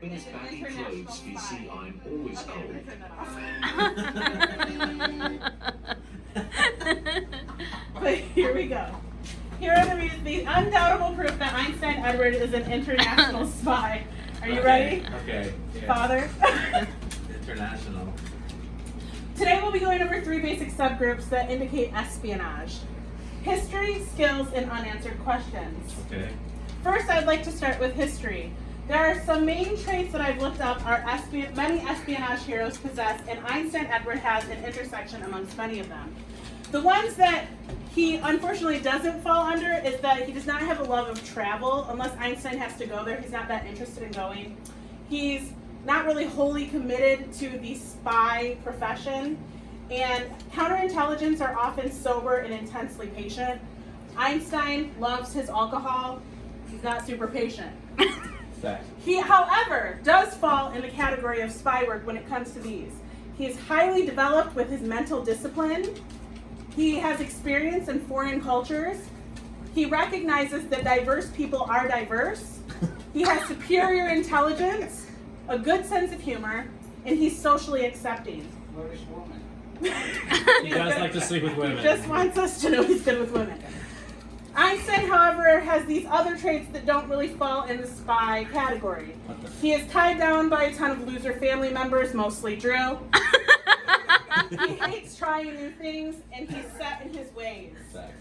In his baggy clothes, you see I'm always cold. But here we go. Here are the undoubtable proof that Einstein Edward is an international spy. Are you ready? Okay. Yeah. Father? International. Today we'll be going over 3 basic subgroups that indicate espionage. History, skills, and unanswered questions. Okay. First, I'd like to start with history. There are some main traits that I've looked up many espionage heroes possess, and Einstein Edward has an intersection amongst many of them. The ones that he unfortunately doesn't fall under is that he does not have a love of travel. Unless Einstein has to go there, he's not that interested in going. He's not really wholly committed to the spy profession, and counterintelligence are often sober and intensely patient. Einstein loves his alcohol. He's not super patient. Fact. He, however, does fall in the category of spy work when it comes to these. He is highly developed with his mental discipline. He has experience in foreign cultures. He recognizes that diverse people are diverse. He has superior intelligence, a good sense of humor, and he's socially accepting. Where is woman? He does like to sleep with women. He just wants us to know he's good with women. Einstein, however, has these other traits that don't really fall in the spy category. He is tied down by a ton of loser family members, mostly Drew. He hates trying new things, and he's set in his ways. Fact.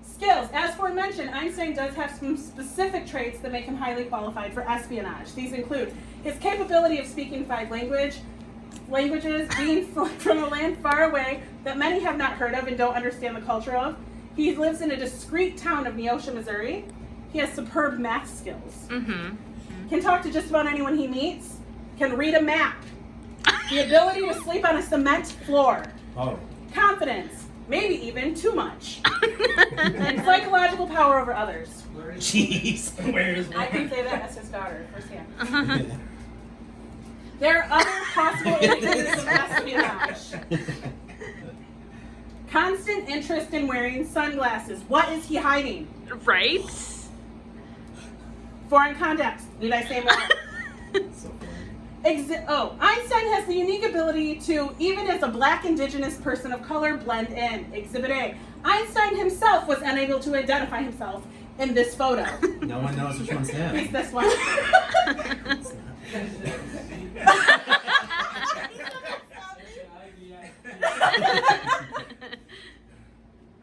Skills. As aforementioned, Einstein does have some specific traits that make him highly qualified for espionage. These include his capability of speaking 5 languages, being from a land far away that many have not heard of and don't understand the culture of. He lives in a discreet town of Neosho, Missouri. He has superb math skills. Can talk to just about anyone he meets. Can read a map. The ability to sleep on a cement floor. Oh. Confidence, maybe even too much. And psychological power over others. Jeez. Where is I can say that as his daughter firsthand. There are other possible indicators of espionage. Constant interest in wearing sunglasses. What is he hiding? Right? Foreign contacts. Need I say more? So funny. Einstein has the unique ability to, even as a black indigenous person of color, blend in. Exhibit A. Einstein himself was unable to identify himself in this photo. No one knows which one's him. He's this one.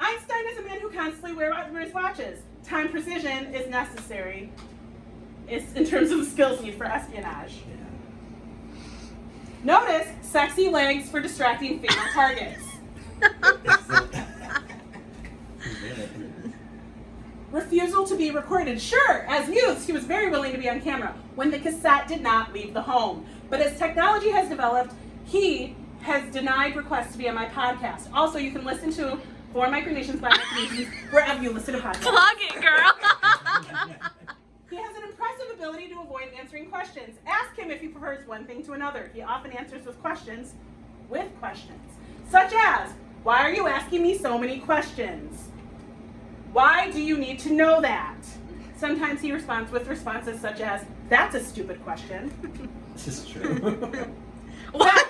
Einstein is a man who constantly wears watches. Time precision is necessary. It's in terms of the skills needed for espionage. Yeah. Notice sexy legs for distracting female targets. Refusal to be recorded. Sure, as youths, he was very willing to be on camera when the cassette did not leave the home. But as technology has developed, he has denied requests to be on my podcast. Also, you can listen to 4 Micronations by Micronations wherever you listen to podcasts. Plug it, girl. He has an impressive ability to avoid answering questions. Ask him if he prefers one thing to another. He often answers with questions, such as, why are you asking me so many questions? Why do you need to know that? Sometimes he responds with responses such as, that's a stupid question. This is true. What?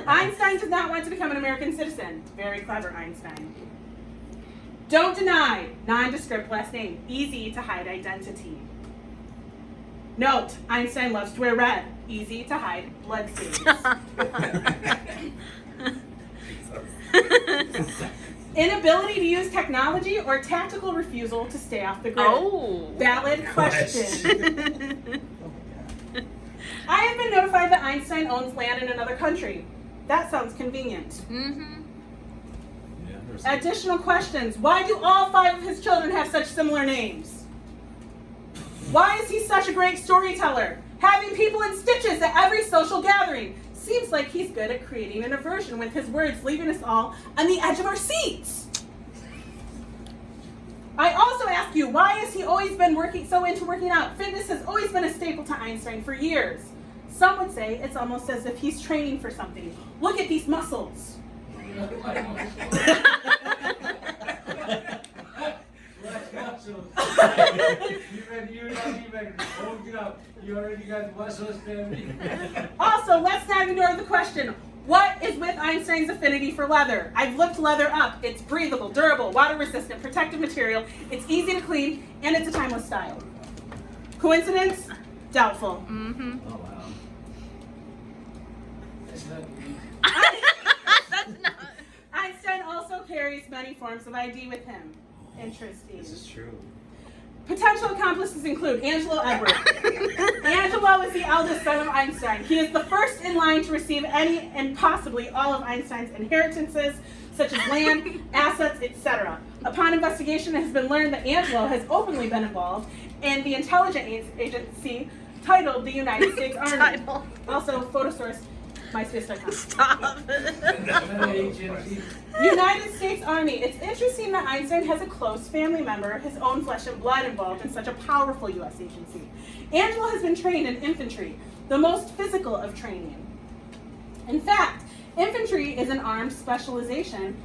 Einstein does not want to become an American citizen. Very clever, Einstein. Don't deny. Nondescript last name. Easy to hide identity. Note, Einstein loves to wear red. Easy to hide blood stains. Inability to use technology or tactical refusal to stay off the grid. Oh. Valid question. I have been notified that Einstein owns land in another country. That sounds convenient. Mm-hmm. Yeah, Additional questions. Why do all 5 of his children have such similar names? Why is he such a great storyteller? Having people in stitches at every social gathering. Seems like he's good at creating an aversion with his words, leaving us all on the edge of our seats. I also ask you, why has he always been so into working out? Fitness has always been a staple to Einstein for years. Some would say it's almost as if he's training for something. Look at these muscles. Hold it up. You already got West family. Also, let's not ignore the question. What is with Einstein's affinity for leather? I've looked leather up. It's breathable, durable, water-resistant, protective material. It's easy to clean, and it's a timeless style. Coincidence? Doubtful. Mm-hmm. Oh wow. That's not me. That's not. Einstein also carries many forms of ID with him. Interesting. This is true. Potential accomplices include Angelo Edward. Angelo is the eldest son of Einstein. He is the first in line to receive any and possibly all of Einstein's inheritances, such as land, assets, etc. Upon investigation, it has been learned that Angelo has openly been involved in the intelligence agency titled the United States Army. Title. Also, photo source, MySpace.com. Stop. United States Army. It's interesting that Einstein has a close family member, his own flesh and blood, involved in such a powerful U.S. agency. Angelo has been trained in infantry, the most physical of training. In fact, infantry is an army specialization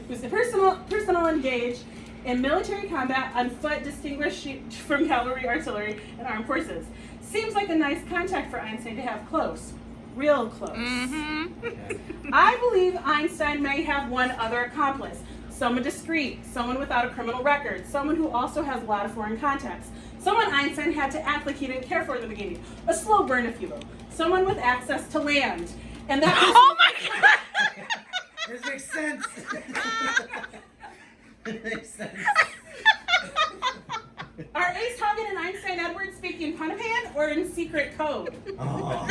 whose personnel engaged in military combat on foot, distinguished from cavalry, artillery, and armed forces. Seems like a nice contact for Einstein to have close. Real close. Mm-hmm. I believe Einstein may have one other accomplice. Someone discreet, someone without a criminal record, someone who also has a lot of foreign contacts. Someone Einstein had to act like he didn't care for in the beginning. A slow burn, if you will. Someone with access to land. And that Oh my god. This makes sense. It makes sense. Are Ace Hogan and Einstein Edwards speaking Punapan or in secret code? Oh.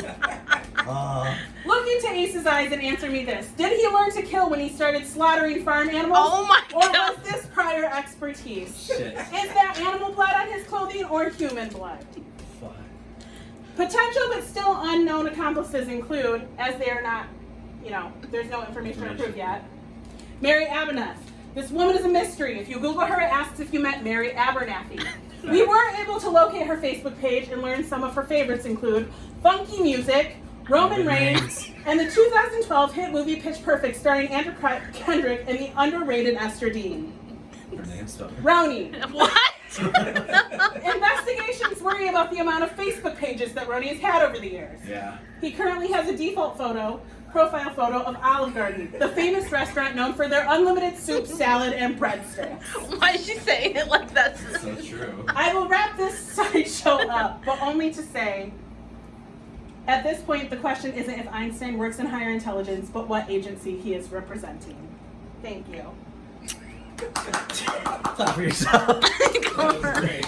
Oh. Look into Ace's eyes and answer me this. Did he learn to kill when he started slaughtering farm animals? Oh my Or god. was this prior expertise? Shit. Is that animal blood on his clothing or human blood? Fuck. Potential but still unknown accomplices include, as they are not, there's no information approved yet, Mary Aberneth. This woman is a mystery. If you Google her, it asks if you met Mary Abernathy. We weren't able to locate her Facebook page and learn some of her favorites include funky music, Roman Reigns, and the 2012 hit movie Pitch Perfect starring Andrew Kendrick and the underrated Esther Dean. Her name's spelled. Roni. What? Investigations worry about the amount of Facebook pages that Roni has had over the years. Yeah. He currently has a default profile photo of Olive Garden, the famous restaurant known for their unlimited soup, salad, and breadsticks. Why is she saying it like that? So true. I will wrap this sideshow up, but only to say, at this point, the question isn't if Einstein works in higher intelligence, but what agency he is representing. Thank you. Clap for yourself. Go for it. Great.